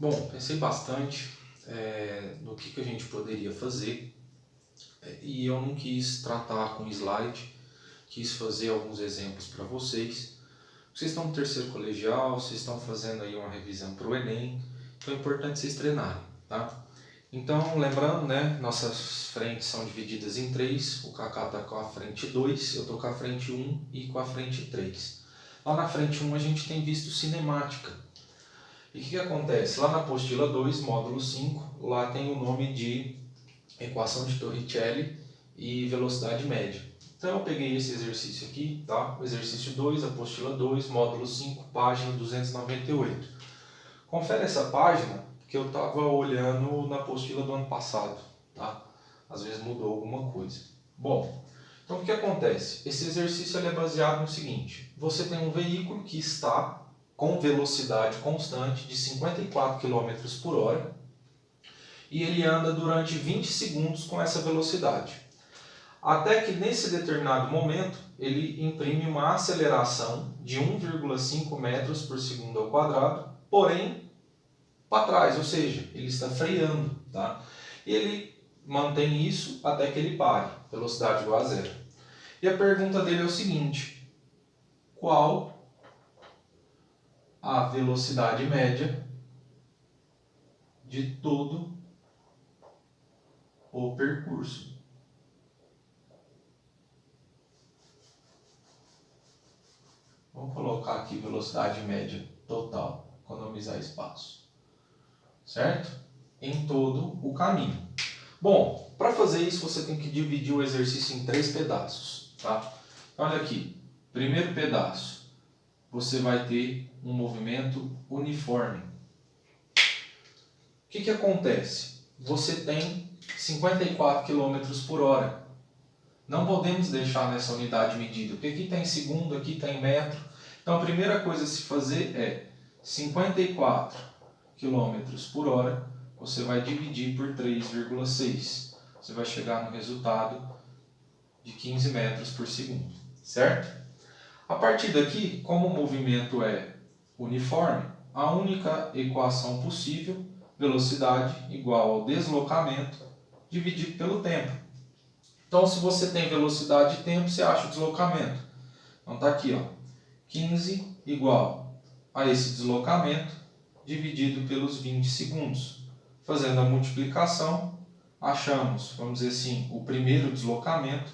Bom, pensei bastante no que a gente poderia fazer e eu não quis tratar com slide, quis fazer alguns exemplos para vocês. Vocês estão no terceiro colegial, vocês estão fazendo aí uma revisão para o Enem, então é importante vocês treinarem, tá? Então, lembrando, né, nossas frentes são divididas em três, o Kaká está com a frente 2, eu estou com a frente 1 e com a frente 3. Lá na frente 1 a gente tem visto cinemática. E o que acontece? Lá na apostila 2, módulo 5, lá tem o nome de equação de Torricelli e velocidade média. Então eu peguei esse exercício aqui, tá? O exercício 2, apostila 2, módulo 5, página 298. Confere essa página que eu estava olhando na apostila do ano passado, tá? Às vezes mudou alguma coisa. Bom, então o que acontece? Esse exercício ele é baseado no seguinte: você tem um veículo que está com velocidade constante de 54 km por hora e ele anda durante 20 segundos com essa velocidade. Até que nesse determinado momento ele imprime uma aceleração de 1,5 metros por segundo ao quadrado, porém para trás, ou seja, ele está freando, tá? E ele mantém isso até que ele pare, velocidade igual a zero. E a pergunta dele é o seguinte: qual a velocidade média de todo o percurso? Vamos colocar aqui velocidade média total, economizar espaço, certo? Em todo o caminho. Bom, para fazer isso você tem que dividir o exercício em 3 pedaços, tá? Olha aqui, primeiro pedaço, você vai ter um movimento uniforme. O que acontece? Você tem 54 km por hora. Não podemos deixar nessa unidade medida, porque aqui está em segundo, aqui está em metro. Então a primeira coisa a se fazer é 54 km por hora, você vai dividir por 3,6. Você vai chegar no resultado de 15 metros por segundo, certo? A partir daqui, como o movimento é uniforme, a única equação possível, velocidade igual ao deslocamento dividido pelo tempo. Então, se você tem velocidade e tempo, você acha o deslocamento. Então, está aqui, ó, 15 igual a esse deslocamento dividido pelos 20 segundos. Fazendo a multiplicação, achamos, vamos dizer assim, o primeiro deslocamento,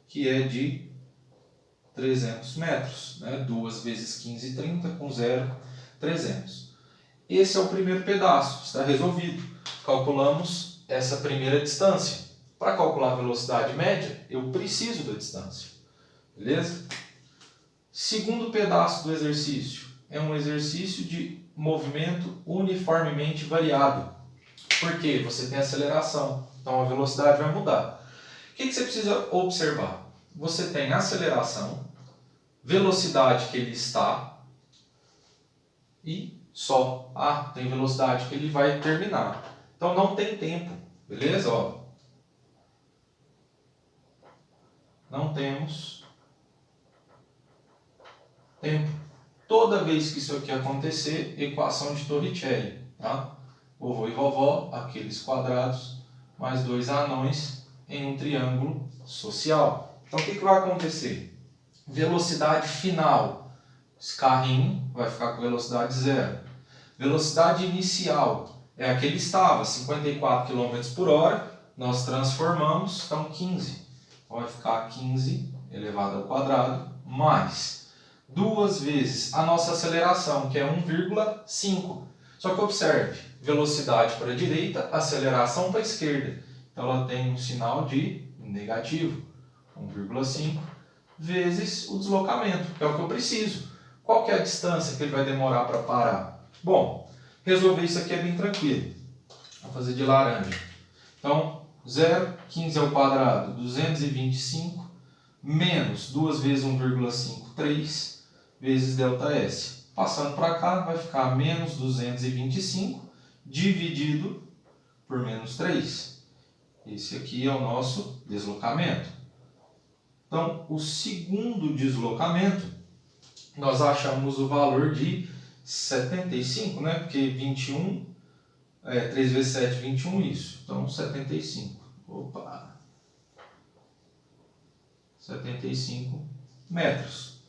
que é de 300 metros. Né? 2 vezes 15, 30, com 0, 300. Esse é o primeiro pedaço, está resolvido. Calculamos essa primeira distância. Para calcular a velocidade média, eu preciso da distância. Beleza? Segundo pedaço do exercício é um exercício de movimento uniformemente variado. Por quê? Você tem aceleração, então a velocidade vai mudar. O que você precisa observar? Você tem aceleração, velocidade que ele está e só. Tem velocidade que ele vai terminar. Então não tem tempo, beleza? Ó, não temos tempo. Toda vez que isso aqui acontecer, equação de Torricelli, tá? Vovô e vovó, aqueles quadrados, mais 2 anões em um triângulo social. Então o que vai acontecer? Velocidade final, esse carrinho vai ficar com velocidade zero. Velocidade inicial é a que ele estava, 54 km por hora, nós transformamos, então 15. Vai ficar 15 elevado ao quadrado, mais 2 vezes a nossa aceleração, que é 1,5. Só que observe, velocidade para a direita, aceleração para a esquerda. Então ela tem um sinal de negativo, 1,5 vezes o deslocamento, que é o que eu preciso. Qual que é a distância que ele vai demorar para parar? Bom, resolver isso aqui é bem tranquilo. Vou fazer de laranja. Então, 0, 15 ao quadrado, 225, menos 2 vezes 1,5, 3, vezes ΔS. Passando para cá, vai ficar menos 225, dividido por menos 3. Esse aqui é o nosso deslocamento. Então, o segundo deslocamento, nós achamos o valor de 75, né? Porque 21 3 vezes 7, 21, isso. Então, 75. Opa! 75 metros.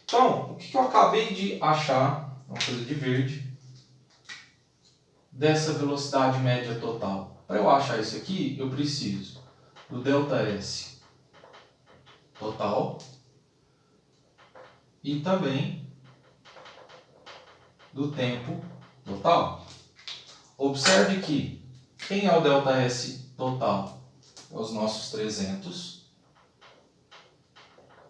Então, o que eu acabei de achar, uma coisa de verde, dessa velocidade média total? Para eu achar isso aqui, eu preciso do ΔS total e também do tempo total. Observe que quem é o ΔS total? É os nossos 300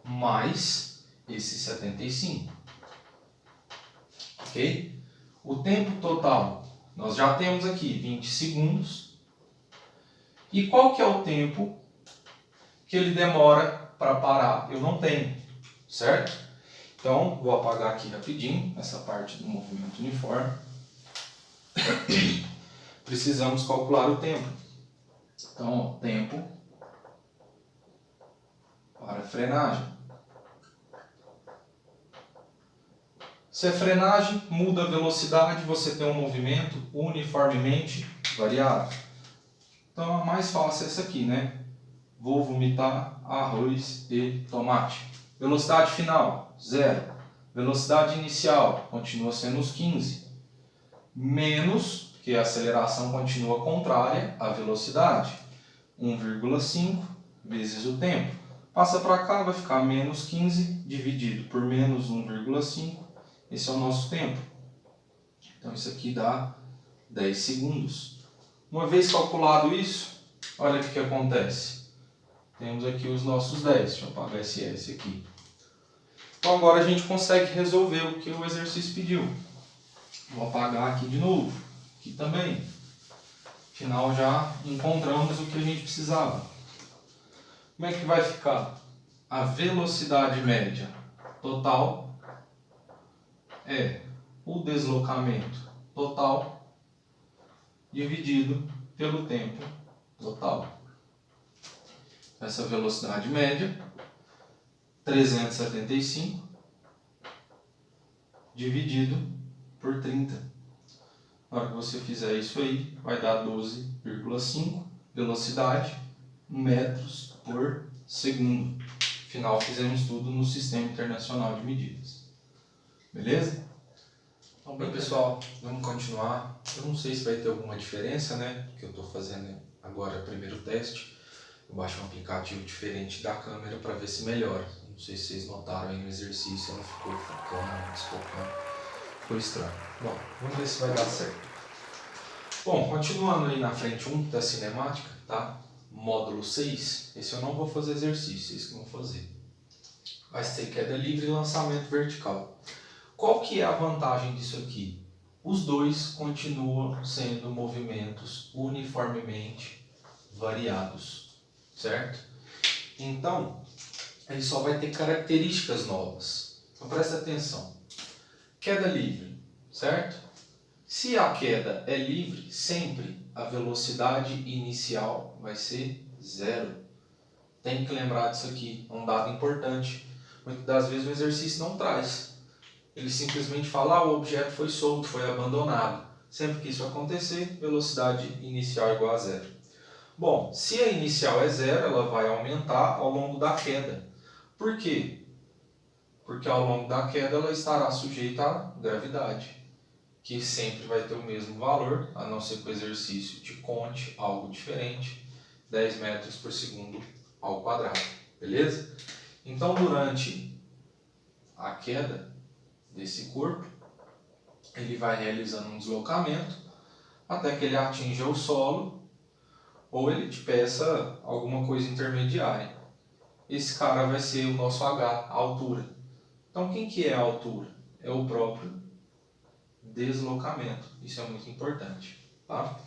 mais esse 75. Ok? O tempo total, nós já temos aqui 20 segundos. E qual que é o tempo que ele demora para parar? Eu não tenho, certo? Então, vou apagar aqui rapidinho essa parte do movimento uniforme. Precisamos calcular o tempo. Então, ó, tempo para frenagem. Se é frenagem, muda a velocidade, você tem um movimento uniformemente variado. Então, a mais fácil é essa aqui, né? Vou vomitar arroz e tomate. Velocidade final, 0. Velocidade inicial, continua sendo os 15. Menos, porque a aceleração continua contrária à velocidade. 1,5 vezes o tempo. Passa para cá, vai ficar menos 15 dividido por menos 1,5. Esse é o nosso tempo. Então, isso aqui dá 10 segundos. Uma vez calculado isso, olha o que acontece. Temos aqui os nossos 10. Deixa eu apagar esse S aqui. Então, agora a gente consegue resolver o que o exercício pediu. Vou apagar aqui de novo. Aqui também. Afinal, já encontramos o que a gente precisava. Como é que vai ficar? A velocidade média total é o deslocamento total dividido pelo tempo total. Essa velocidade média, 375, dividido por 30. Na hora que você fizer isso aí, vai dar 12,5 velocidade metros por segundo. Afinal, fizemos tudo no Sistema Internacional de Medidas. Beleza? Então, bem, pessoal, vamos continuar. Eu não sei se vai ter alguma diferença, né? Porque eu estou fazendo agora o primeiro teste. Eu baixo um aplicativo diferente da câmera para ver se melhora. Não sei se vocês notaram aí no exercício, não ficou focando, desfocando. Ficou estranho. Bom, vamos ver se vai dar certo. Bom, continuando aí na frente 1 da cinemática, tá? Módulo 6. Esse eu não vou fazer exercício, esse que eu vou fazer. Vai ser queda livre e lançamento vertical. Qual que é a vantagem disso aqui? Os dois continuam sendo movimentos uniformemente variados, certo? Então, ele só vai ter características novas. Então, presta atenção. Queda livre, certo? Se a queda é livre, sempre a velocidade inicial vai ser 0. Tem que lembrar disso aqui, é um dado importante. Muitas das vezes o exercício não traz. Ele simplesmente fala, o objeto foi solto, foi abandonado. Sempre que isso acontecer, velocidade inicial igual a 0. Bom, se a inicial é 0, ela vai aumentar ao longo da queda. Por quê? Porque ao longo da queda ela estará sujeita à gravidade, que sempre vai ter o mesmo valor, a não ser que o exercício te conte algo diferente, 10 metros por segundo ao quadrado. Beleza? Então, durante a queda desse corpo, ele vai realizando um deslocamento até que ele atinja o solo ou ele te peça alguma coisa intermediária. Esse cara vai ser o nosso H, a altura. Então, quem que é a altura? É o próprio deslocamento. Isso é muito importante. Tá?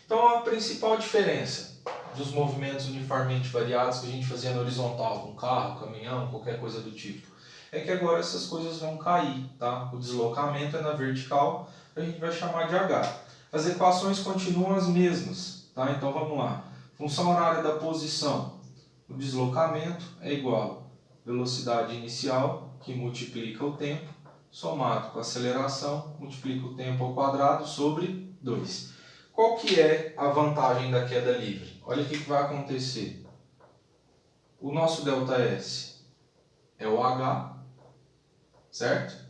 Então, a principal diferença dos movimentos uniformemente variados que a gente fazia na horizontal, com carro, caminhão, qualquer coisa do tipo, é que agora essas coisas vão cair, tá? O deslocamento é na vertical, a gente vai chamar de H. As equações continuam as mesmas, tá? Então vamos lá. Função horária da posição. O deslocamento é igual a velocidade inicial, que multiplica o tempo, somado com a aceleração, multiplica o tempo ao quadrado sobre 2. Qual que é a vantagem da queda livre? Olha o que vai acontecer. O nosso ΔS é o H, certo?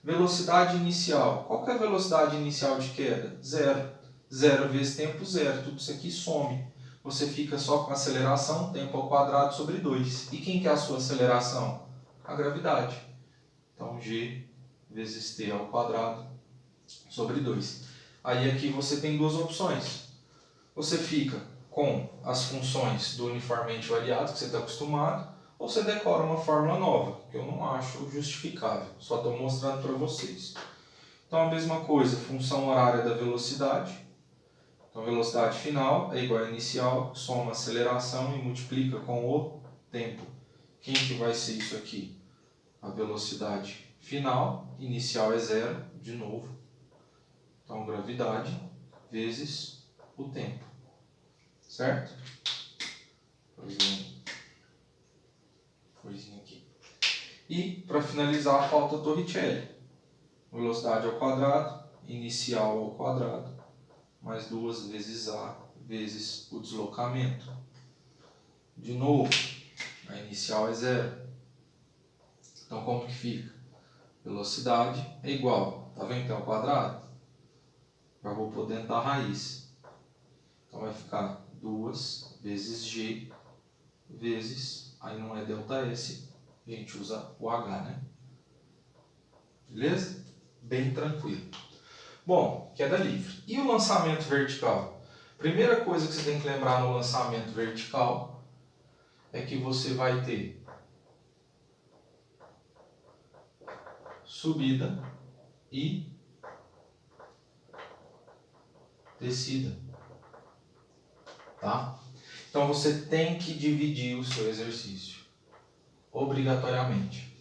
Velocidade inicial. Qual que é a velocidade inicial de queda? Zero. Zero vezes tempo zero. Tudo isso aqui some. Você fica só com a aceleração, tempo ao quadrado sobre 2. E quem que é a sua aceleração? A gravidade. Então, G vezes T ao quadrado sobre 2. Aí aqui você tem duas opções. Você fica com as funções do uniformemente variado, que você está acostumado, ou você decora uma fórmula nova, que eu não acho justificável. Só estou mostrando para vocês. Então, a mesma coisa, função horária da velocidade. Então, velocidade final é igual a inicial, soma a aceleração e multiplica com o tempo. Quem que vai ser isso aqui? A velocidade final, inicial é zero, de novo. Então, gravidade vezes o tempo. Certo? Coisinha aqui. E, para finalizar, falta Torricelli. Velocidade ao quadrado, inicial ao quadrado, mais 2 vezes A vezes o deslocamento. De novo, a inicial é zero. Então, como que fica? Velocidade é igual, tá vendo que é ao quadrado? Já vou pôr dentro da raiz. Então, vai ficar 2 vezes G vezes, aí não é ΔS, a gente usa o H, né? Beleza? Bem tranquilo. Bom, queda livre. E o lançamento vertical? Primeira coisa que você tem que lembrar no lançamento vertical é que você vai ter subida e descida. Tá? Então você tem que dividir o seu exercício, obrigatoriamente.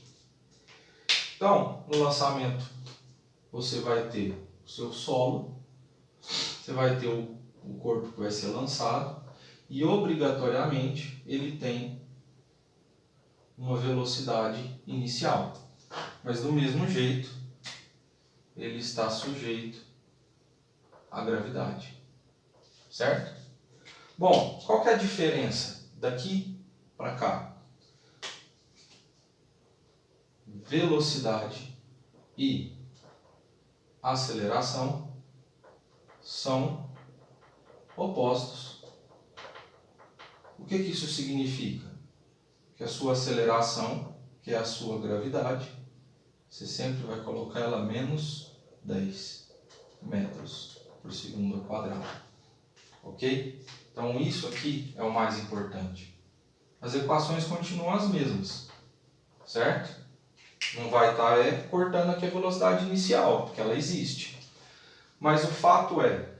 Então, no lançamento, você vai ter o seu solo, você vai ter o corpo que vai ser lançado e, obrigatoriamente, ele tem uma velocidade inicial. Mas, do mesmo jeito, ele está sujeito à gravidade. Certo? Bom, qual que é a diferença daqui para cá? Velocidade e aceleração são opostos. O que isso significa? Que a sua aceleração, que é a sua gravidade, você sempre vai colocar ela menos 10 metros por segundo ao quadrado. Ok? Então isso aqui é o mais importante. As equações continuam as mesmas, certo? Não vai estar cortando aqui a velocidade inicial, porque ela existe. Mas o fato é,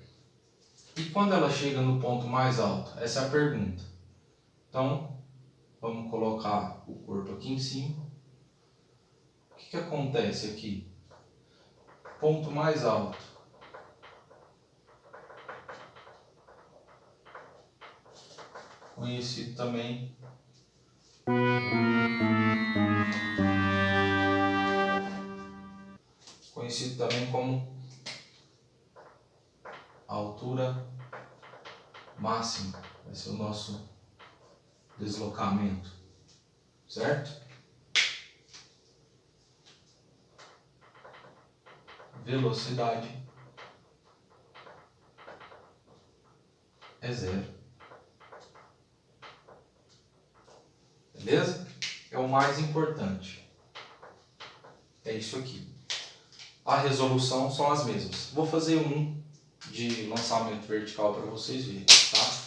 e quando ela chega no ponto mais alto? Essa é a pergunta. Então, vamos colocar o corpo aqui em cima. O que acontece aqui? Ponto mais alto. Conhecido também como a altura máxima. Vai ser o nosso deslocamento, certo? Velocidade é zero. Beleza? É o mais importante. É isso aqui. A resolução são as mesmas. Vou fazer um de lançamento vertical para vocês verem, tá?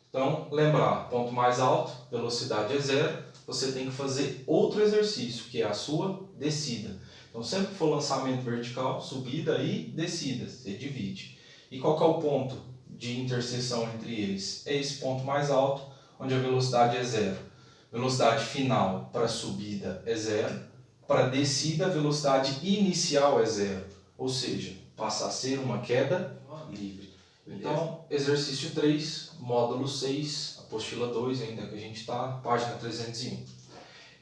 Então, lembrar, ponto mais alto, velocidade é zero. Você tem que fazer outro exercício, que é a sua descida. Então, sempre que for lançamento vertical, subida e descida, você divide. E qual que é o ponto de interseção entre eles? É esse ponto mais alto, onde a velocidade é zero. Velocidade final para subida é zero. Para descida, a velocidade inicial é zero. Ou seja, passa a ser uma queda livre. Então, exercício 3, módulo 6, apostila 2, ainda que a gente está, página 301.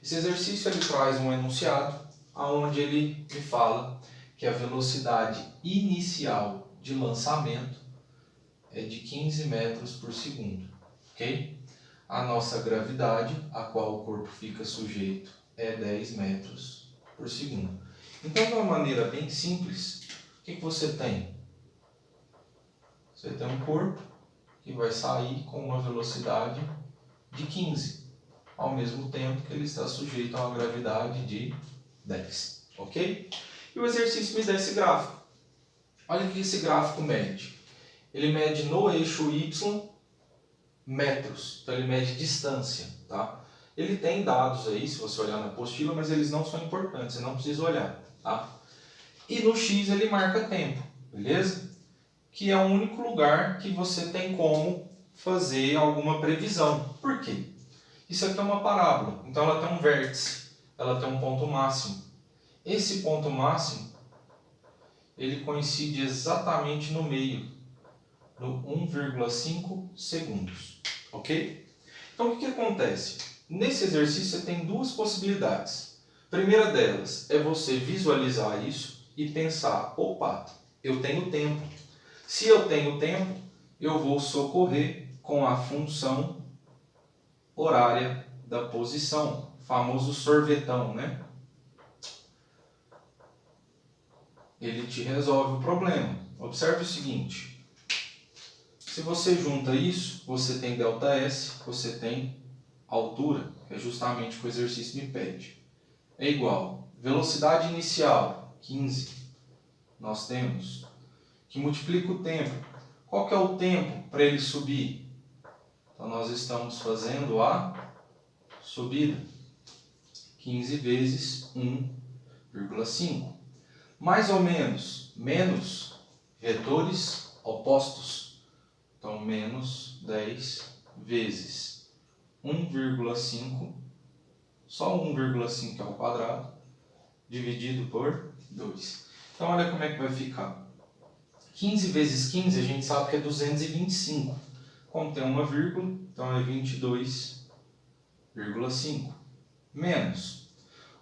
Esse exercício ele traz um enunciado, onde ele me fala que a velocidade inicial de lançamento é de 15 metros por segundo, ok? A nossa gravidade, a qual o corpo fica sujeito, é 10 metros por segundo. Então, de uma maneira bem simples, o que você tem? Você tem um corpo que vai sair com uma velocidade de 15, ao mesmo tempo que ele está sujeito a uma gravidade de 10, ok? E o exercício me dá esse gráfico. Olha o que esse gráfico mede. Ele mede no eixo Y metros, então ele mede distância, tá? Ele tem dados aí, se você olhar na apostila, mas eles não são importantes, você não precisa olhar, tá? E no X ele marca tempo, beleza? Que é o único lugar que você tem como fazer alguma previsão. Por quê? Isso aqui é uma parábola, então ela tem um vértice, ela tem um ponto máximo. Esse ponto máximo, ele coincide exatamente no meio, no 1,5 segundos, ok? Então o que acontece? Nesse exercício você tem duas possibilidades. A primeira delas é você visualizar isso e pensar, opa, eu tenho tempo. Se eu tenho tempo, eu vou socorrer com a função horária da posição, famoso sorvetão, né? Ele te resolve o problema. Observe o seguinte, se você junta isso, você tem ΔS, você tem altura, que é justamente o que o exercício me pede. É igual, velocidade inicial, 15, nós temos, que multiplica o tempo. Qual que é o tempo para ele subir? Então nós estamos fazendo a subida, 15 vezes 1,5. Mais ou menos, menos vetores opostos. Então, menos 10 vezes 1,5, só 1,5 ao quadrado, dividido por 2. Então, olha como é que vai ficar. 15 vezes 15, a gente sabe que é 225. Como tem uma vírgula, então é 22,5. Menos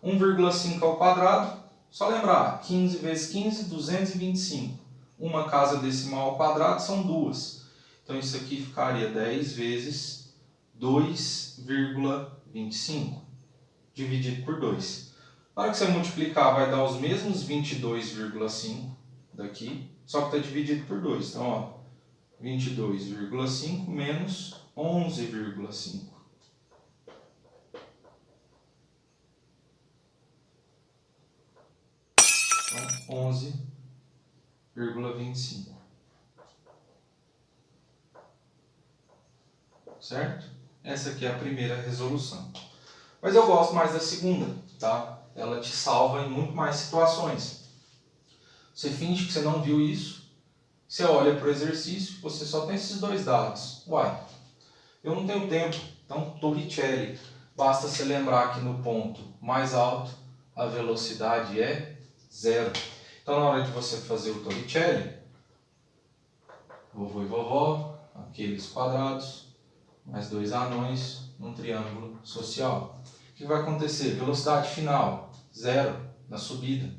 1,5 ao quadrado, só lembrar, 15 vezes 15, 225. Uma casa decimal ao quadrado são duas. Então isso aqui ficaria 10 vezes 2,25, dividido por 2. Na hora que você multiplicar, vai dar os mesmos 22,5 daqui, só que está dividido por 2. Então, ó, 22,5 menos 11,5. Então, 11,25. Certo? Essa aqui é a primeira resolução. Mas eu gosto mais da segunda, tá? Ela te salva em muito mais situações. Você finge que você não viu isso, você olha para o exercício, você só tem esses dois dados. Uai, eu não tenho tempo, então Torricelli. Basta você lembrar que no ponto mais alto a velocidade é 0. Então na hora de você fazer o Torricelli, vovô e vovó, aqueles quadrados, mais dois anões num triângulo social. O que vai acontecer? Velocidade final, 0 na subida.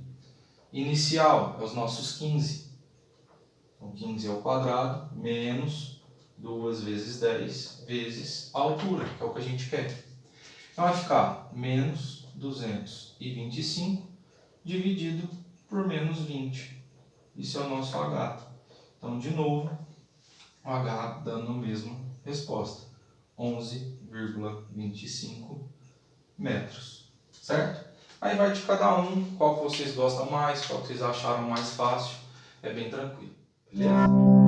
Inicial é os nossos 15. Então 15 ao quadrado menos 2 vezes 10 vezes a altura, que é o que a gente quer. Então vai ficar menos 225 dividido por menos 20. Isso é o nosso H. Então, de novo, o H dando a mesma resposta. 11,25 metros. Certo? Aí vai de cada um, qual que vocês gostam mais, qual que vocês acharam mais fácil. É bem tranquilo. Beleza?